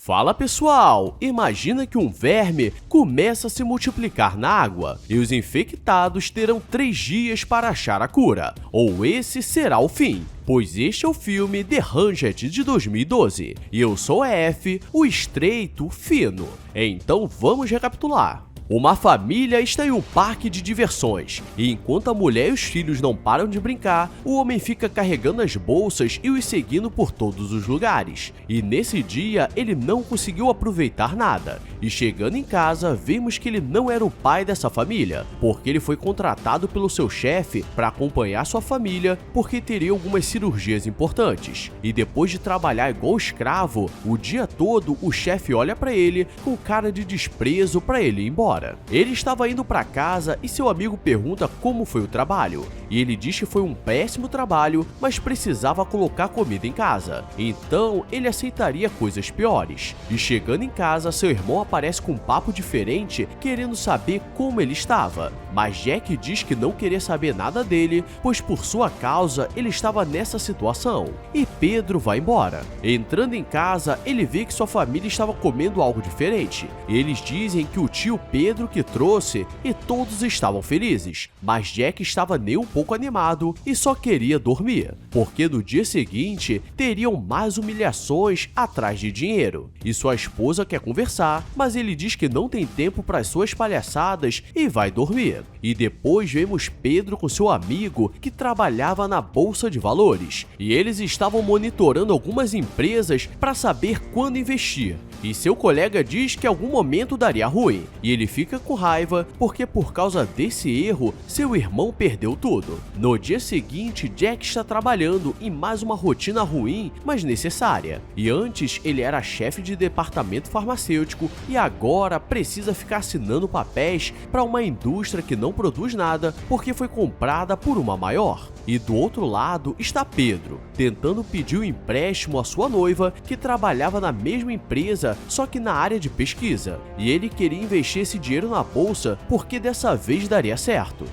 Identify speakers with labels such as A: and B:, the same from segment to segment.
A: Fala pessoal, imagina que um verme começa a se multiplicar na água e os infectados terão 3 dias para achar a cura, ou esse será o fim. Pois este é o filme The 100 de 2012 e eu sou F, o estreito fino. Então vamos recapitular. Uma família está em um parque de diversões, e enquanto a mulher e os filhos não param de brincar, o homem fica carregando as bolsas e os seguindo por todos os lugares. E nesse dia, ele não conseguiu aproveitar nada. E chegando em casa, vemos que ele não era o pai dessa família, porque ele foi contratado pelo seu chefe para acompanhar sua família, porque teria algumas cirurgias importantes. E depois de trabalhar igual escravo, o dia todo, o chefe olha para ele com cara de desprezo para ele ir embora. Ele estava indo para casa e seu amigo pergunta como foi o trabalho. E ele diz que foi um péssimo trabalho, mas precisava colocar comida em casa. Então, ele aceitaria coisas piores. E chegando em casa, seu irmão aparece com um papo diferente, querendo saber como ele estava. Mas Jack diz que não queria saber nada dele, pois por sua causa, ele estava nessa situação. E Pedro vai embora. Entrando em casa, ele vê que sua família estava comendo algo diferente. Eles dizem que o tio Pedro que trouxe e todos estavam felizes, mas Jack estava nem um pouco animado e só queria dormir, porque no dia seguinte teriam mais humilhações atrás de dinheiro. E sua esposa quer conversar, mas ele diz que não tem tempo para as suas palhaçadas e vai dormir. E depois vemos Pedro com seu amigo que trabalhava na bolsa de valores, e eles estavam monitorando algumas empresas para saber quando investir. E seu colega diz que em algum momento daria ruim, e ele fica com raiva porque por causa desse erro, seu irmão perdeu tudo. No dia seguinte, Jack está trabalhando em mais uma rotina ruim, mas necessária. E antes, ele era chefe de departamento farmacêutico e agora precisa ficar assinando papéis para uma indústria que não produz nada porque foi comprada por uma maior. E do outro lado está Pedro, tentando pedir um empréstimo à sua noiva, que trabalhava na mesma empresa, só que na área de pesquisa. E ele queria investir esse dinheiro na bolsa porque dessa vez daria certo.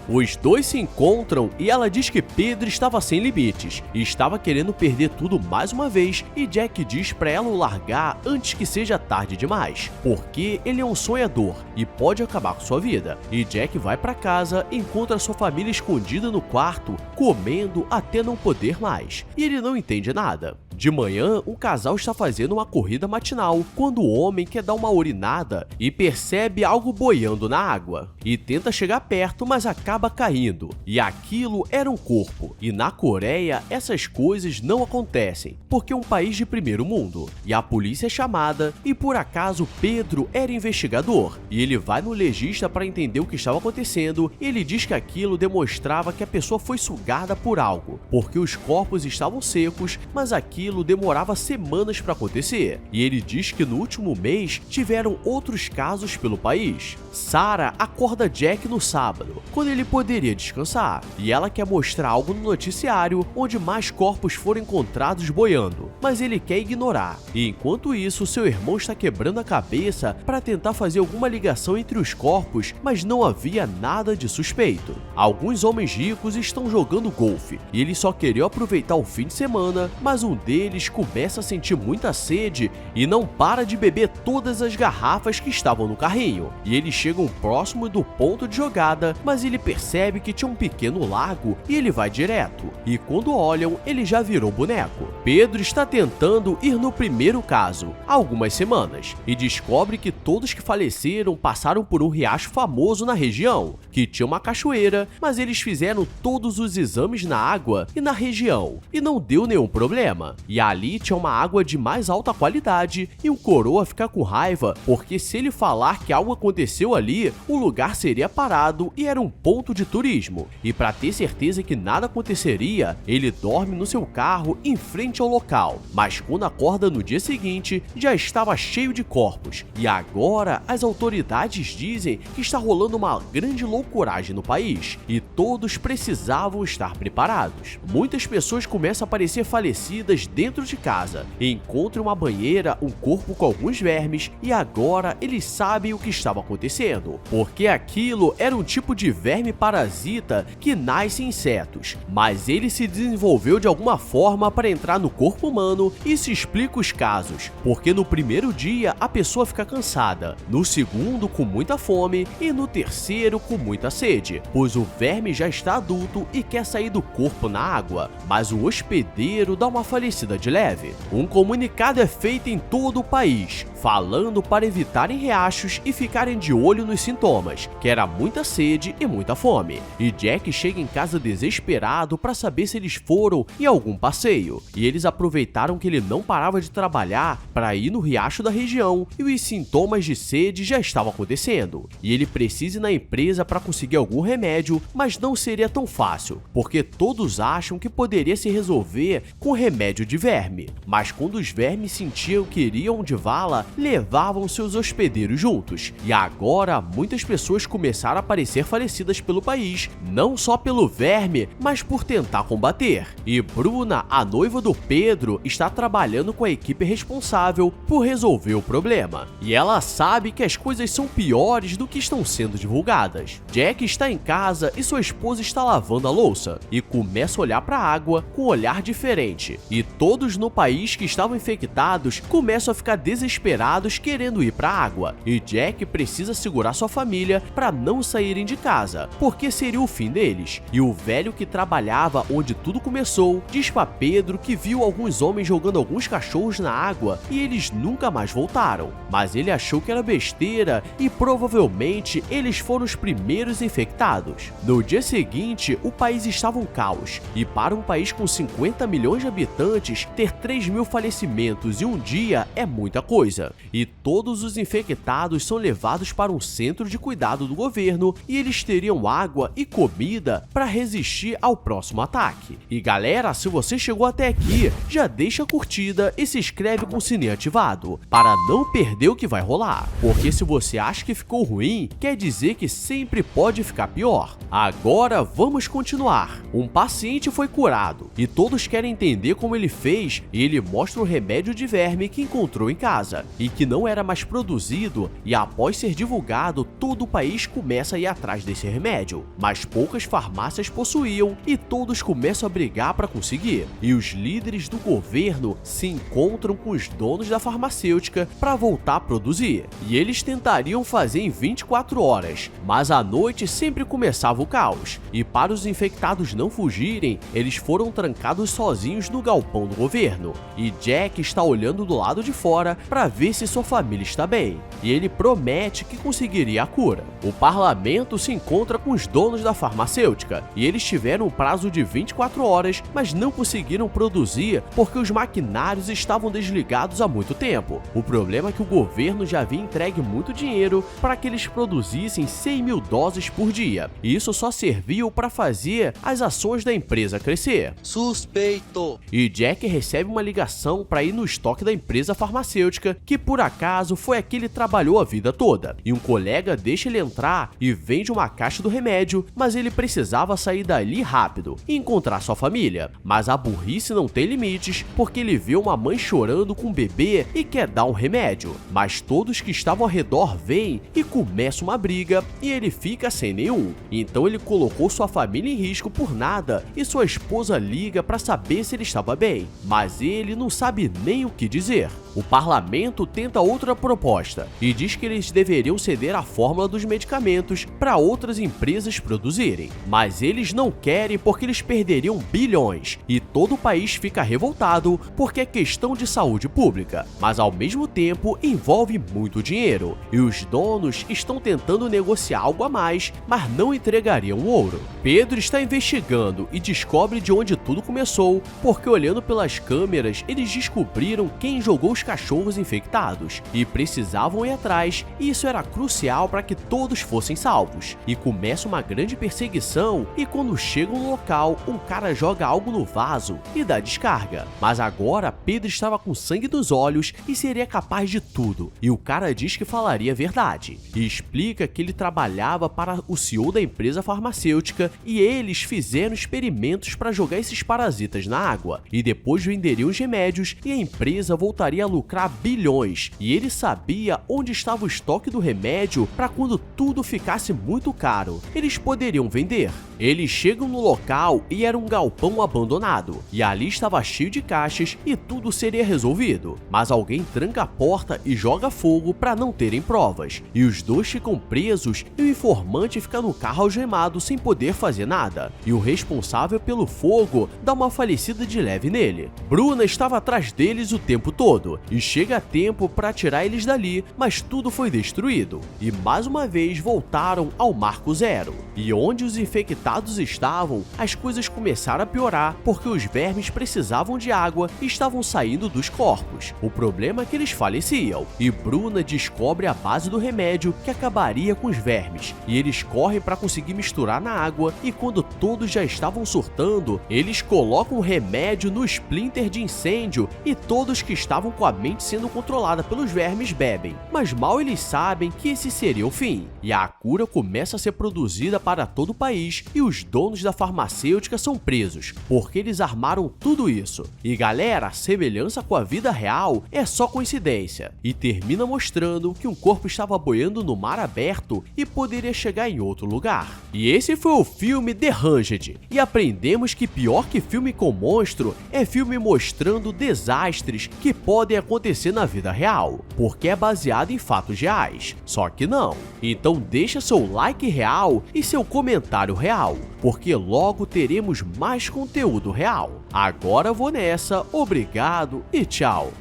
A: Os dois se encontram e ela diz que Pedro estava sem limites e estava querendo perder tudo mais uma vez, e Jack diz para ela o largar antes que seja tarde demais, porque ele é um sonhador e pode acabar com sua vida. E Jack vai para casa e encontra sua família escondida no quarto, comendo até não poder mais, e ele não entende nada. De manhã, o casal está fazendo uma corrida matinal, quando o homem quer dar uma urinada e percebe algo boiando na água, e tenta chegar perto, mas acaba caindo, e aquilo era um corpo. E na Coreia, essas coisas não acontecem, porque é um país de primeiro mundo, e a polícia é chamada, e por acaso Pedro era investigador, e ele vai no legista para entender o que estava acontecendo, e ele diz que aquilo demonstrava que a pessoa foi sugada por algo, porque os corpos estavam secos, mas aquilo demorava semanas para acontecer. E ele diz que no último mês tiveram outros casos pelo país. Sarah acorda Jack no sábado, quando ele poderia descansar, e ela quer mostrar algo no noticiário onde mais corpos foram encontrados boiando, mas ele quer ignorar. E enquanto isso, seu irmão está quebrando a cabeça para tentar fazer alguma ligação entre os corpos, mas não havia nada de suspeito. Alguns homens ricos estão jogando golfe, e eles só queriam aproveitar o fim de semana, mas um deles começa a sentir muita sede e não para de beber todas as garrafas que estavam no carrinho. E eles chegam próximo do ponto de jogada, mas ele percebe que tinha um pequeno lago e ele vai direto. E quando olham, ele já virou boneco. Pedro está tentando ir no primeiro caso, há algumas semanas, e descobre que todos que faleceram passaram por um riacho famoso na região, que tinha uma cachoeira, mas eles fizeram todos os exames na água e na região, e não deu nenhum problema. E ali tinha uma água de mais alta qualidade, e o coroa fica com raiva, porque se ele falar que algo aconteceu ali, o lugar seria parado e era um ponto de turismo. E para ter certeza que nada aconteceria, ele dorme no seu carro em frente ao local. Mas quando acorda no dia seguinte, já estava cheio de corpos. E agora as autoridades dizem que está rolando uma grande loucuragem no país, e todos precisavam estar preparados. Muitas pessoas começam a aparecer falecidas dentro de casa, encontra em uma banheira um corpo com alguns vermes e agora eles sabem o que estava acontecendo, porque aquilo era um tipo de verme parasita que nasce em insetos, mas ele se desenvolveu de alguma forma para entrar no corpo humano e se explica os casos, porque no primeiro dia a pessoa fica cansada, no segundo com muita fome e no terceiro com muita sede, pois o verme já está adulto e quer sair do corpo na água, mas o hospedeiro dá uma falecida de leve. Um comunicado é feito em todo o país, falando para evitarem riachos e ficarem de olho nos sintomas, que era muita sede e muita fome. E Jack chega em casa desesperado para saber se eles foram em algum passeio, e eles aproveitaram que ele não parava de trabalhar para ir no riacho da região e os sintomas de sede já estavam acontecendo. E ele precisa ir na empresa para conseguir algum remédio, mas não seria tão fácil, porque todos acham que poderia se resolver com remédio de verme. Mas quando os vermes sentiam que iriam de vala, levavam seus hospedeiros juntos. E agora muitas pessoas começaram a aparecer falecidas pelo país, não só pelo verme, mas por tentar combater. E Bruna, a noiva do Pedro, está trabalhando com a equipe responsável por resolver o problema. E ela sabe que as coisas são piores do que estão sendo divulgadas. Jack está em casa e sua esposa está lavando a louça e começa a olhar para a água com um olhar diferente. E todos no país que estavam infectados começam a ficar desesperados querendo ir para a água. E Jack precisa segurar sua família para não saírem de casa, porque seria o fim deles. E o velho que trabalhava onde tudo começou diz para Pedro que viu alguns homens jogando alguns cachorros na água e eles nunca mais voltaram. Mas ele achou que era besteira e provavelmente eles foram os primeiros infectados. No dia seguinte, o país estava um caos, e para um país com 50 milhões de habitantes, ter 3.000 falecimentos em um dia é muita coisa. E todos os infectados são levados para um centro de cuidado do governo e eles teriam água e comida para resistir ao próximo ataque. E galera, se você chegou até aqui, já deixa a curtida e se inscreve com o sininho ativado, para não perder o que vai rolar. Porque se você acha que ficou ruim, quer dizer que sempre pode ficar pior. Agora vamos continuar. Um paciente foi curado e todos querem entender como ele fez, e ele mostra o remédio de verme que encontrou em casa e que não era mais produzido, e após ser divulgado, todo o país começa a ir atrás desse remédio, mas poucas farmácias possuíam e todos começam a brigar para conseguir. E os líderes do governo se encontram com os donos da farmacêutica para voltar a produzir, e eles tentariam fazer em 24 horas, mas à noite sempre começava o caos, e para os infectados não fugirem, eles foram trancados sozinhos no galpão do governo, e Jack está olhando do lado de fora para ver se sua família está bem, e ele promete que conseguiria a cura. O parlamento se encontra com os donos da farmacêutica, e eles tiveram um prazo de 24 horas, mas não conseguiram produzir porque os maquinários estavam desligados há muito tempo. O problema é que o governo já havia entregue muito dinheiro para que eles produzissem 100.000 doses por dia, e isso só serviu para fazer as ações da empresa crescer.
B: Suspeito!
A: E Jack recebe uma ligação para ir no estoque da empresa farmacêutica, que por acaso foi a que ele trabalhou a vida toda, e um colega deixa ele entrar e vende uma caixa do remédio, mas ele precisava sair dali rápido e encontrar sua família. Mas a burrice não tem limites, porque ele vê uma mãe chorando com um bebê e quer dar um remédio, mas todos que estavam ao redor vêm e começa uma briga e ele fica sem nenhum. Então ele colocou sua família em risco por nada e sua esposa liga para saber se ele estava bem, mas ele não sabe nem o que dizer. O parlamento tenta outra proposta e diz que eles deveriam ceder a fórmula dos medicamentos para outras empresas produzirem, mas eles não querem porque eles perderiam bilhões e todo o país fica revoltado porque é questão de saúde pública, mas ao mesmo tempo envolve muito dinheiro e os donos estão tentando negociar algo a mais, mas não entregariam o ouro. Pedro está investigando e descobre de onde tudo começou, porque olhando pelas câmeras eles descobriram quem jogou os cachorros infectados e precisavam ir atrás, e isso era crucial para que todos fossem salvos. E começa uma grande perseguição e quando chegam no local, um cara joga algo no vaso e dá descarga. Mas agora Pedro estava com sangue nos olhos e seria capaz de tudo, e o cara diz que falaria a verdade e explica que ele trabalhava para o CEO da empresa farmacêutica e eles fizeram experimentos para jogar esses parasitas na água, e depois Depois venderiam os remédios e a empresa voltaria a lucrar bilhões, e ele sabia onde estava o estoque do remédio para quando tudo ficasse muito caro, eles poderiam vender. Eles chegam no local e era um galpão abandonado, e ali estava cheio de caixas e tudo seria resolvido. Mas alguém tranca a porta e joga fogo para não terem provas, e os dois ficam presos e o informante fica no carro algemado sem poder fazer nada, e o responsável pelo fogo dá uma falecida de leve nele. Bruna estava atrás deles o tempo todo, e chega a tempo para tirar eles dali, mas tudo foi destruído, e mais uma vez voltaram ao marco zero. E onde os infectados estavam, as coisas começaram a piorar porque os vermes precisavam de água e estavam saindo dos corpos. O problema é que eles faleciam, e Bruna descobre a base do remédio que acabaria com os vermes, e eles correm para conseguir misturar na água, e quando todos já estavam surtando, eles colocam o remédio no splinter de incêndio e todos que estavam com a mente sendo controlada pelos vermes bebem. Mas mal eles sabem que esse seria o fim, e a cura começa a ser produzida para todo o país e os donos da farmacêutica são presos, porque eles armaram tudo isso. E galera, a semelhança com a vida real é só coincidência, e termina mostrando que um corpo estava boiando no mar aberto e poderia chegar em outro lugar. E esse foi o filme The Hanged, e aprendemos que pior que filme com monstro é filme mostrando desastres que podem acontecer na vida real, porque é baseado em fatos reais, só que não. Então deixa seu like real e seu comentário real, porque logo teremos mais conteúdo real. Agora vou nessa, obrigado e tchau!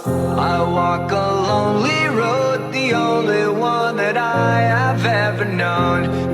B: I walk a lonely road, the only one that I have ever known.